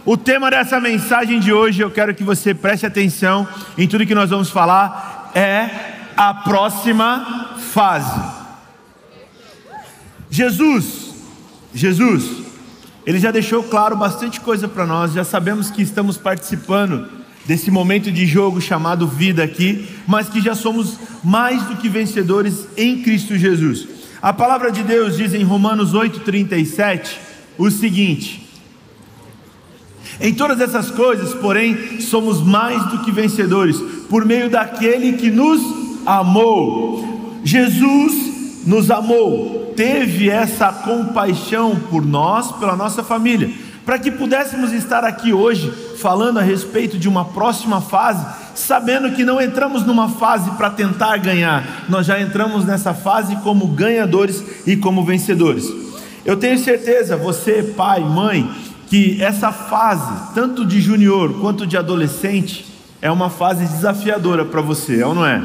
O tema dessa mensagem de hoje, eu quero que você preste atenção em tudo que nós vamos falar, é a próxima fase. Jesus, Ele já deixou claro bastante coisa para nós, já sabemos que estamos participando desse momento de jogo chamado vida aqui, mas que já somos mais do que vencedores em Cristo Jesus. A palavra de Deus diz em Romanos 8:37 o seguinte: em todas essas coisas, porém, somos mais do que vencedores, por meio daquele que nos amou. Jesus nos amou, teve essa compaixão por nós, pela nossa família, para que pudéssemos estar aqui hoje, falando a respeito de uma próxima fase, sabendo que não entramos numa fase para tentar ganhar, nós já entramos nessa fase como ganhadores e como vencedores. Eu tenho certeza, você pai, mãe, que essa fase, tanto de junior quanto de adolescente, é uma fase desafiadora para você, é ou não é?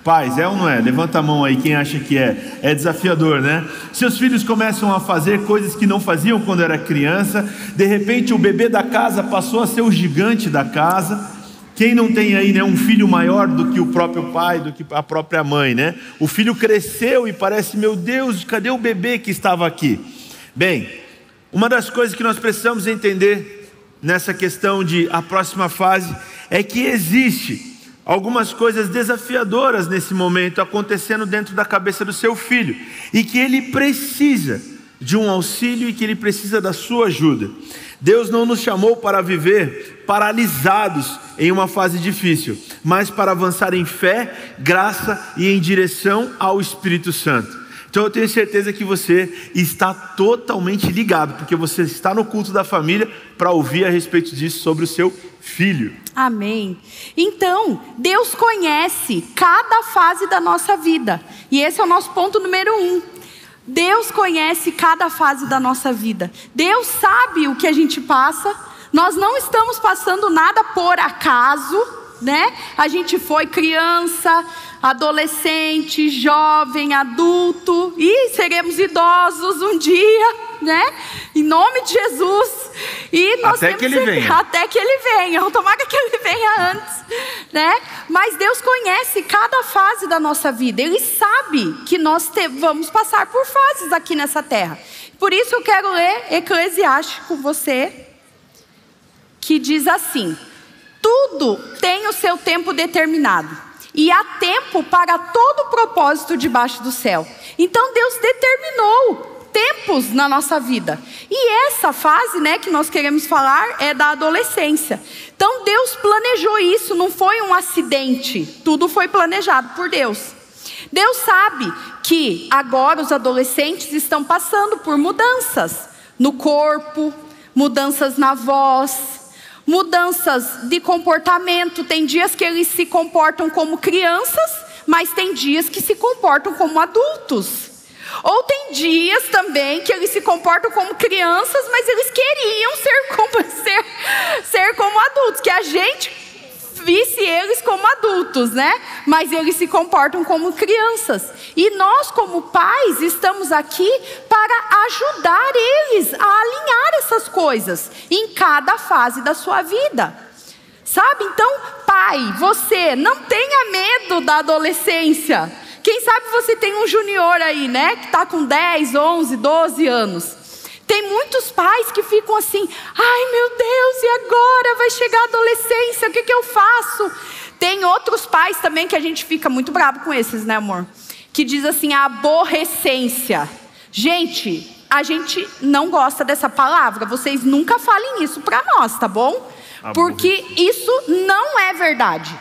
Pais, é ou não é? Levanta a mão aí quem acha que é desafiador, né? Seus filhos começam a fazer coisas que não faziam quando era criança, de repente o bebê da casa passou a ser o gigante da casa. Quem não tem aí, né, um filho maior do que o próprio pai, do que a própria mãe, né? O filho cresceu e parece, meu Deus, cadê o bebê que estava aqui? Bem, uma das coisas que nós precisamos entender nessa questão de a próxima fase é que existe algumas coisas desafiadoras nesse momento acontecendo dentro da cabeça do seu filho e que ele precisa de um auxílio e que ele precisa da sua ajuda. Deus não nos chamou para viver paralisados em uma fase difícil, mas para avançar em fé, graça e em direção ao Espírito Santo. Então eu tenho certeza que você está totalmente ligado, porque você está no culto da família para ouvir a respeito disso sobre o seu filho. Amém. Então, Deus conhece cada fase da nossa vida. E esse é o nosso ponto número 1. Deus conhece cada fase da nossa vida. Deus sabe o que a gente passa. Nós não estamos passando nada por acaso, né? A gente foi criança, adolescente, jovem, adulto e seremos idosos um dia, né? Em nome de Jesus. E nós até que ele venha. Até que ele venha. Tomara que ele venha antes, né? Mas Deus conhece cada fase da nossa vida. Ele sabe que nós vamos passar por fases aqui nessa terra. Por isso eu quero ler Eclesiastes com você, que diz assim: tudo tem o seu tempo determinado, e há tempo para todo propósito debaixo do céu. Então Deus determinou tempos na nossa vida. E essa fase, né, que nós queremos falar é da adolescência. Então Deus planejou isso, não foi um acidente. Tudo foi planejado por Deus. Deus sabe que agora os adolescentes estão passando por mudanças no corpo, mudanças na voz, mudanças de comportamento. Tem dias que eles se comportam como crianças, mas tem dias que se comportam como adultos. Ou tem dias também que eles se comportam como crianças, mas eles queriam ser como adultos, que a gente visse eles como adultos, né? Mas eles se comportam como crianças. E nós, como pais, estamos aqui para ajudar eles a alinhar essas coisas em cada fase da sua vida. Sabe? Então, pai, você não tenha medo da adolescência. Quem sabe você tem um junior aí, né? Que está com 10, 11, 12 anos. Tem muitos pais que ficam assim: ai meu Deus, e agora? Vai chegar a adolescência, o que eu faço? Tem outros pais também que a gente fica muito bravo com esses, né, amor? Que diz assim, a aborrecência. Gente, a gente não gosta dessa palavra. Vocês nunca falem isso para nós, tá bom? Porque isso não é verdade,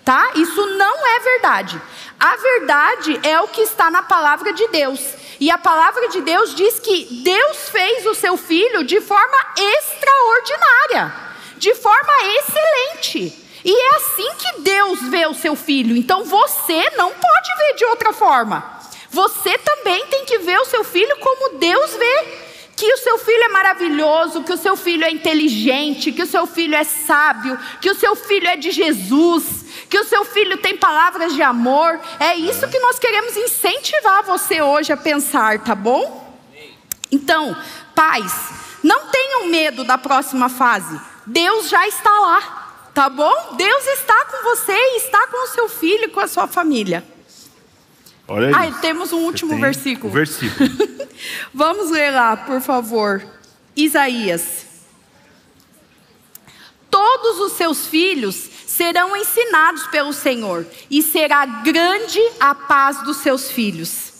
tá? Isso não é verdade. A verdade é o que está na palavra de Deus. E a palavra de Deus diz que Deus fez o seu filho de forma extraordinária, de forma excelente. E é assim que Deus vê o seu filho. Então você não pode ver de outra forma. Você também tem que ver o seu filho como Deus vê. Que o seu filho é maravilhoso, que o seu filho é inteligente, que o seu filho é sábio, que o seu filho é de Jesus, que o seu filho tem palavras de amor. É isso que nós queremos incentivar você hoje a pensar, tá bom? Então, pais, não tenham medo da próxima fase. Deus já está lá, tá bom? Deus está com você e está com o seu filho e com a sua família. Olha isso. Temos um último versículo. Vamos ler lá, por favor. Isaías. Todos os seus filhos serão ensinados pelo Senhor, e será grande a paz dos seus filhos.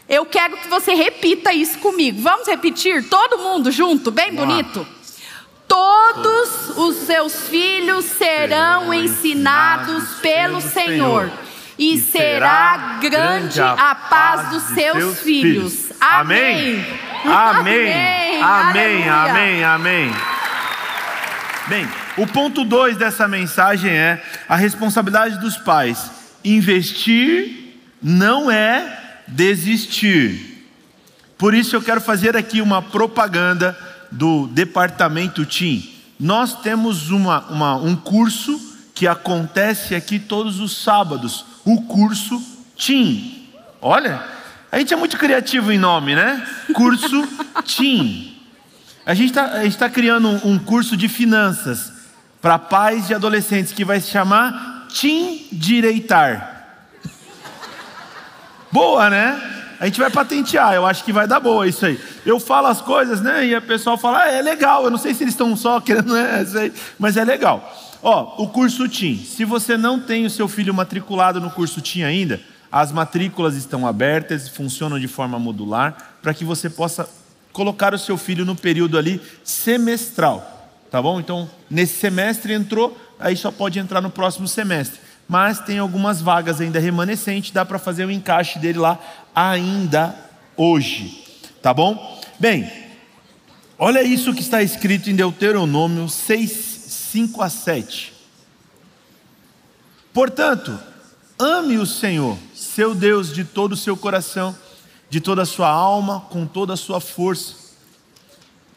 Eu quero que você repita isso comigo. Vamos repetir? Todo mundo junto, bem bonito? Todos os seus filhos serão ensinados pelo Senhor, e será grande a paz dos seus filhos. Amém. Amém. Amém. Amém. Amém. Bem, o ponto 2 dessa mensagem é a responsabilidade dos pais. Investir não é desistir. Por isso eu quero fazer aqui uma propaganda do departamento TIM. Nós temos um curso que acontece aqui todos os sábados, o curso TIM. Olha, a gente é muito criativo em nome, né? Curso TIM. A gente está criando um curso de finanças para pais de adolescentes que vai se chamar TIM Direitar. Boa, né? A gente vai patentear, eu acho que vai dar boa isso aí. Eu falo as coisas, né? E o pessoal fala, é legal. Eu não sei se eles estão só querendo, né? Mas é legal. Ó, o curso TIM. Se você não tem o seu filho matriculado no curso TIM ainda, as matrículas estão abertas, funcionam de forma modular, para que você possa colocar o seu filho no período ali semestral, tá bom? Então, nesse semestre entrou, aí só pode entrar no próximo semestre. Mas tem algumas vagas ainda remanescentes, dá para fazer o encaixe dele lá ainda hoje, tá bom? Bem, olha isso que está escrito em Deuteronômio 6, 5 a 7. Portanto, ame o Senhor, seu Deus, de todo o seu coração, de toda a sua alma, com toda a sua força.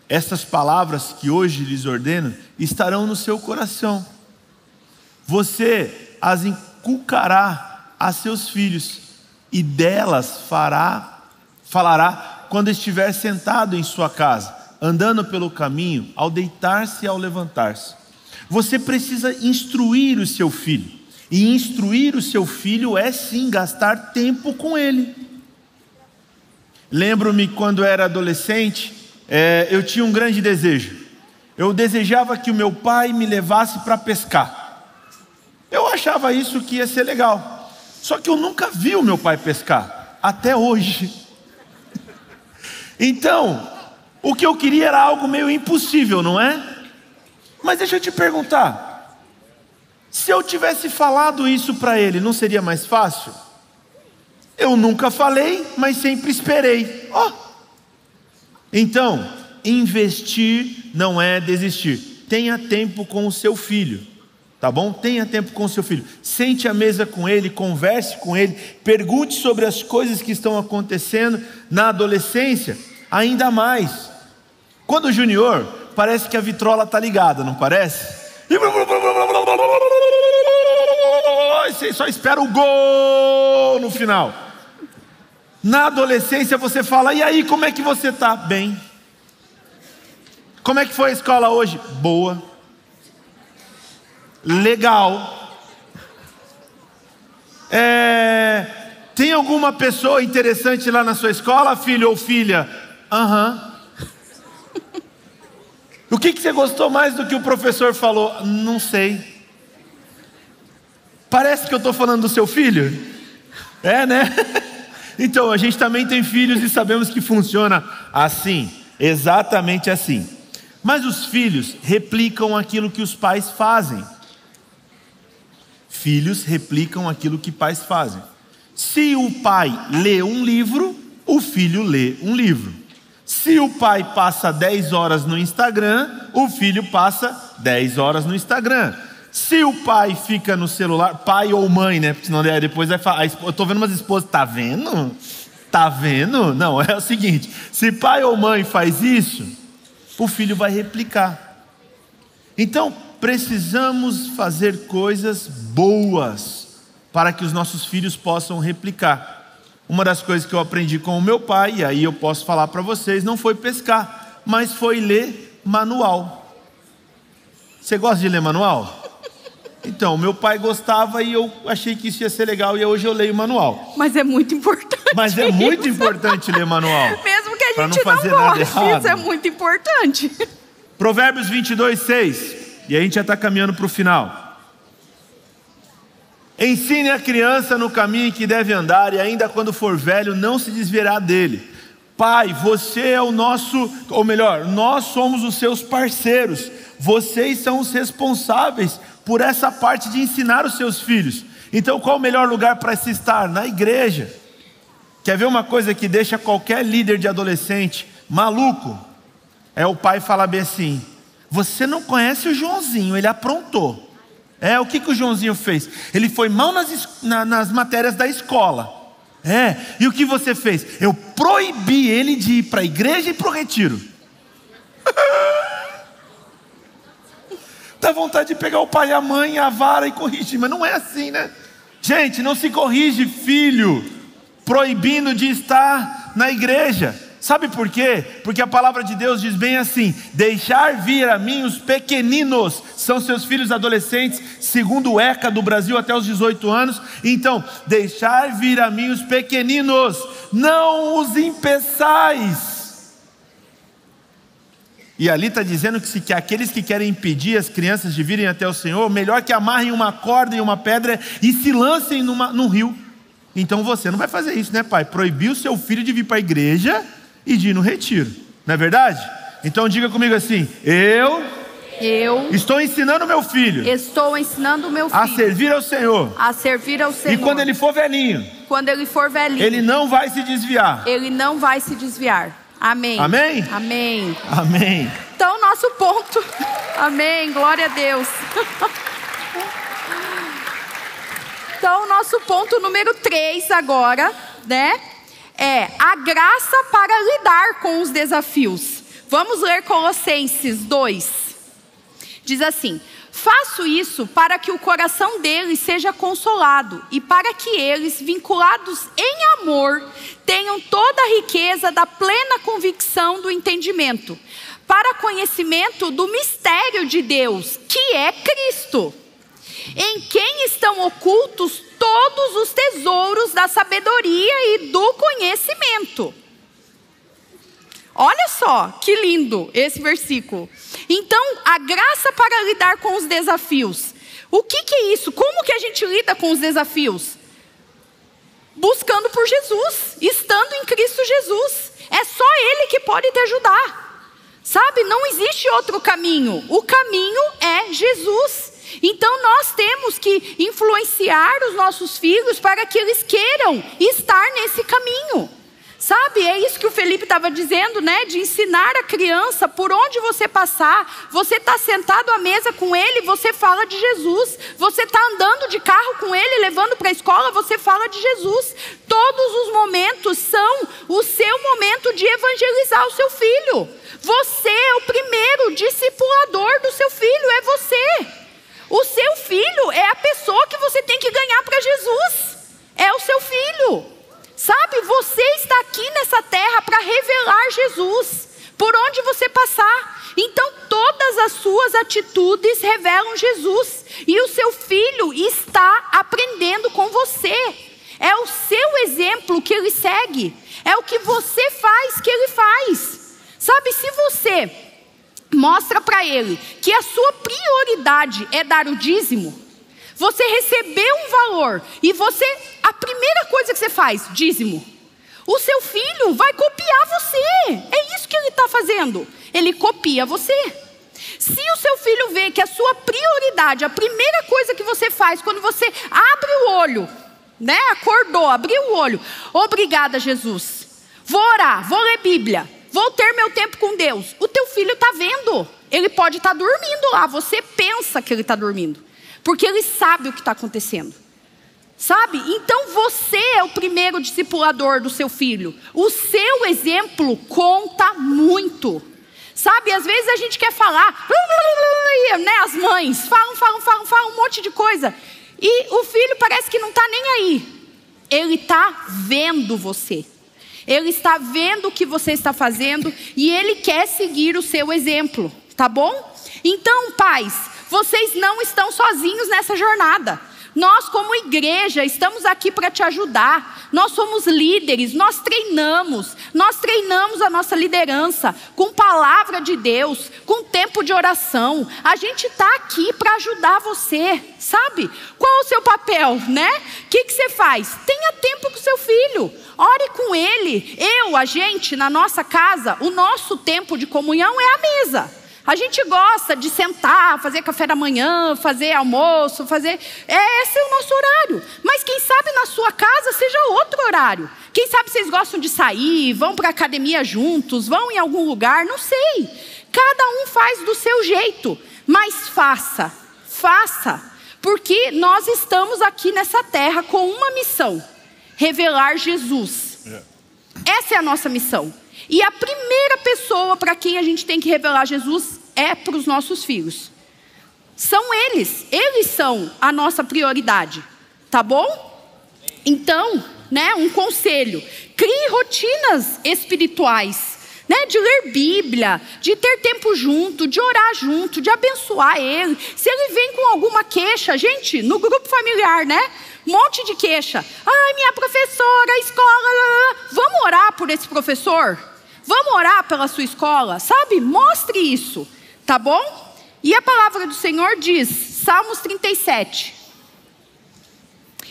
Estas palavras que hoje lhes ordeno estarão no seu coração. Você as inculcará a seus filhos, e delas falará quando estiver sentado em sua casa, andando pelo caminho, ao deitar-se e ao levantar-se. Você precisa instruir o seu filho, e instruir o seu filho é sim gastar tempo com ele. Lembro-me quando era adolescente, eu tinha um grande desejo. Eu desejava que o meu pai me levasse para pescar. Eu achava isso que ia ser legal. Só que eu nunca vi o meu pai pescar, até hoje. Então, o que eu queria era algo meio impossível, não é? Mas deixa eu te perguntar, se eu tivesse falado isso para ele, não seria mais fácil? Eu nunca falei, mas sempre esperei. Então, investir não é desistir. Tenha tempo com o seu filho, tá bom? Tenha tempo com o seu filho. Sente à mesa com ele, converse com ele, pergunte sobre as coisas que estão acontecendo na adolescência, ainda mais. Quando o Júnior, parece que a vitrola está ligada, não parece? Você só espera o gol no final. Na adolescência você fala, e aí, como é que você está? Bem. Como é que foi a escola hoje? Boa. Legal. Tem alguma pessoa interessante lá na sua escola, filho ou filha? Aham. O que você gostou mais do que o professor falou? Não sei. Parece que eu estou falando do seu filho? É, né? Então, a gente também tem filhos e sabemos que funciona assim, exatamente assim. Mas os filhos replicam aquilo que os pais fazem. Filhos replicam aquilo que pais fazem. Se o pai lê um livro, o filho lê um livro. Se o pai passa 10 horas no Instagram, o filho passa 10 horas no Instagram. Se o pai fica no celular, pai ou mãe, né? Porque senão depois vai falar, eu estou vendo umas esposas, tá vendo? Tá vendo? Não, é o seguinte, se pai ou mãe faz isso, o filho vai replicar. Então, precisamos fazer coisas boas para que os nossos filhos possam replicar. Uma das coisas que eu aprendi com o meu pai, e aí eu posso falar para vocês, não foi pescar, mas foi ler manual. Você gosta de ler manual? Então, meu pai gostava e eu achei que isso ia ser legal e hoje eu leio manual. Mas é muito importante. Mas é muito importante ler manual. Mesmo que a gente não fazer nada errado. Isso é muito importante. Provérbios 22:6. E a gente já está caminhando para o final. Ensine a criança no caminho em que deve andar, e ainda quando for velho não se desviará dele. Pai, você é o nosso, ou melhor, nós somos os seus parceiros. Vocês são os responsáveis por essa parte de ensinar os seus filhos. Então qual o melhor lugar para se estar? Na igreja. Quer ver uma coisa que deixa qualquer líder de adolescente maluco? É o pai falar bem assim: você não conhece o Joãozinho, ele aprontou. O que o Joãozinho fez? Ele foi mal nas matérias da escola. E o que você fez? Eu proibi ele de ir para a igreja e para o retiro. Dá vontade de pegar o pai, a mãe, a vara e corrigir, mas não é assim, né? Gente, não se corrige filho proibindo de estar na igreja. Sabe por quê? Porque a palavra de Deus diz bem assim: deixar vir a mim os pequeninos, são seus filhos adolescentes, segundo o ECA do Brasil até os 18 anos. Então, deixar vir a mim os pequeninos, não os impeçais. E ali está dizendo que aqueles que querem impedir as crianças de virem até o Senhor, melhor que amarrem uma corda e uma pedra e se lancem num rio. Então você não vai fazer isso, né, pai? Proibir o seu filho de vir para a igreja e de ir no retiro, não é verdade? Então diga comigo assim: eu estou ensinando meu filho. Estou ensinando meu filho a servir ao Senhor. A servir ao Senhor. E quando ele for velhinho, ele não vai se desviar. Ele não vai se desviar. Amém. Amém? Amém. Amém. Então nosso ponto. Amém. Glória a Deus. Então nosso ponto número 3 agora, né? É a graça para lidar com os desafios. Vamos ler Colossenses 2. Diz assim: faço isso para que o coração deles seja consolado e para que eles, vinculados em amor, tenham toda a riqueza da plena convicção do entendimento, para conhecimento do mistério de Deus, que é Cristo, em quem estão ocultos todos os tesouros da sabedoria e do conhecimento. Olha só, que lindo esse versículo. Então, a graça para lidar com os desafios. O que é isso? Como que a gente lida com os desafios? Buscando por Jesus, estando em Cristo Jesus. É só Ele que pode te ajudar. Sabe, não existe outro caminho. O caminho é Jesus. Então nós temos que influenciar os nossos filhos para que eles queiram estar nesse caminho. Sabe, é isso que o Felipe estava dizendo, né? De ensinar a criança por onde você passar. Você está sentado à mesa com ele, você fala de Jesus. Você está andando de carro com ele, levando para a escola, você fala de Jesus. Todos os momentos são o seu momento de evangelizar o seu filho. Você é o primeiro discipulador do seu filho, é você. O seu filho é a pessoa que você tem que ganhar para Jesus. É o seu filho. Sabe, você está aqui nessa terra para revelar Jesus, por onde você passar. Então todas as suas atitudes revelam Jesus. E o seu filho está aprendendo com você. É o seu exemplo que ele segue. É o que você faz que ele faz. Sabe, se você mostra para ele que a sua prioridade é dar o dízimo, você recebeu um valor e a primeira coisa que você faz, dízimo, o seu filho vai copiar você. É isso que ele está fazendo. Ele copia você. Se o seu filho vê que a sua prioridade, a primeira coisa que você faz quando você abre o olho, né? Acordou, abriu o olho, obrigada Jesus, vou orar, vou ler Bíblia, vou ter meu tempo com Deus. O teu filho está vendo. Ele pode estar dormindo lá. Você pensa que ele está dormindo, porque ele sabe o que está acontecendo. Sabe? Então você é o primeiro discipulador do seu filho. O seu exemplo conta muito. Sabe? Às vezes a gente quer falar, né? As mães falam um monte de coisa. E o filho parece que não está nem aí. Ele está vendo você. Ele está vendo o que você está fazendo e ele quer seguir o seu exemplo, tá bom? Então, pais, vocês não estão sozinhos nessa jornada. Nós, como igreja, estamos aqui para te ajudar. Nós somos líderes, nós treinamos a nossa liderança com palavra de Deus, com tempo de oração. A gente está aqui para ajudar você, sabe? Qual é o seu papel, né? O que você faz? Tenha tempo com seu filho, ore com ele. A gente, na nossa casa, o nosso tempo de comunhão é a mesa. A gente gosta de sentar, fazer café da manhã, fazer almoço, esse é o nosso horário. Mas quem sabe na sua casa seja outro horário. Quem sabe vocês gostam de sair, vão para a academia juntos, vão em algum lugar, não sei. Cada um faz do seu jeito, mas faça. Porque nós estamos aqui nessa terra com uma missão: revelar Jesus. Essa é a nossa missão. E a primeira pessoa para quem a gente tem que revelar Jesus é para os nossos filhos. São eles são a nossa prioridade, tá bom? Então, né, um conselho: crie rotinas espirituais, né, de ler Bíblia, de ter tempo junto, de orar junto, de abençoar ele. Se ele vem com alguma queixa, gente, no grupo familiar, né? Um monte de queixa. Ai, minha professora, a escola. Vamos orar por esse professor? Vamos orar pela sua escola, sabe? Mostre isso, tá bom? E a palavra do Senhor diz, Salmos 37.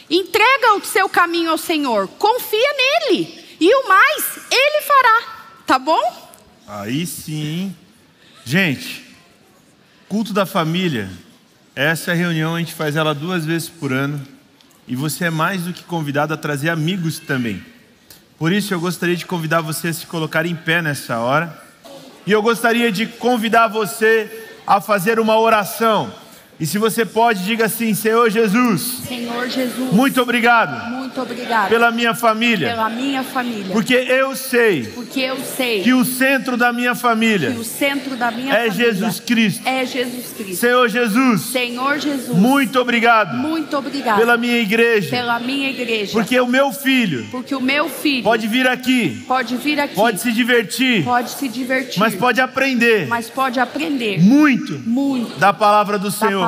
Entrega o seu caminho ao Senhor, confia nele, e o mais ele fará, tá bom? Aí sim. Gente, culto da família, essa reunião a gente faz ela 2 vezes por ano, e você é mais do que convidado a trazer amigos também. Por isso eu gostaria de convidar você a se colocar em pé nessa hora. E eu gostaria de convidar você a fazer uma oração. E se você pode, diga assim: Senhor Jesus, muito obrigado pela minha família. Porque eu sei que o centro da minha família é Jesus Cristo. Senhor Jesus, muito obrigado pela minha igreja. Porque o meu filho pode vir aqui, pode se divertir, mas pode aprender muito da palavra do Senhor.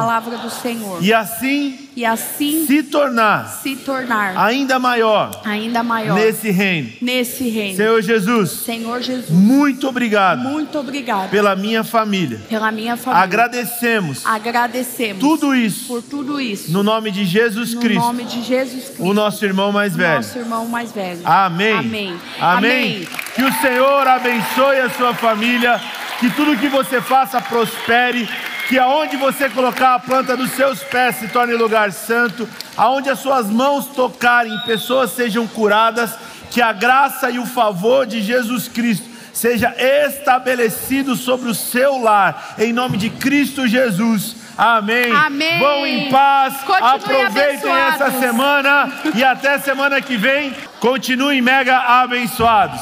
E assim se tornar ainda maior nesse reino. Senhor Jesus, muito obrigado pela minha família. Agradecemos tudo isso por tudo isso no nome de Jesus Cristo, o nosso irmão mais velho. Amém. Que o Senhor abençoe a sua família, que tudo que você faça prospere, que aonde você colocar a planta dos seus pés se torne lugar santo, aonde as suas mãos tocarem, pessoas sejam curadas, que a graça e o favor de Jesus Cristo seja estabelecido sobre o seu lar, em nome de Cristo Jesus. Amém. Vão em paz, aproveitem essa semana e até semana que vem, continuem mega abençoados.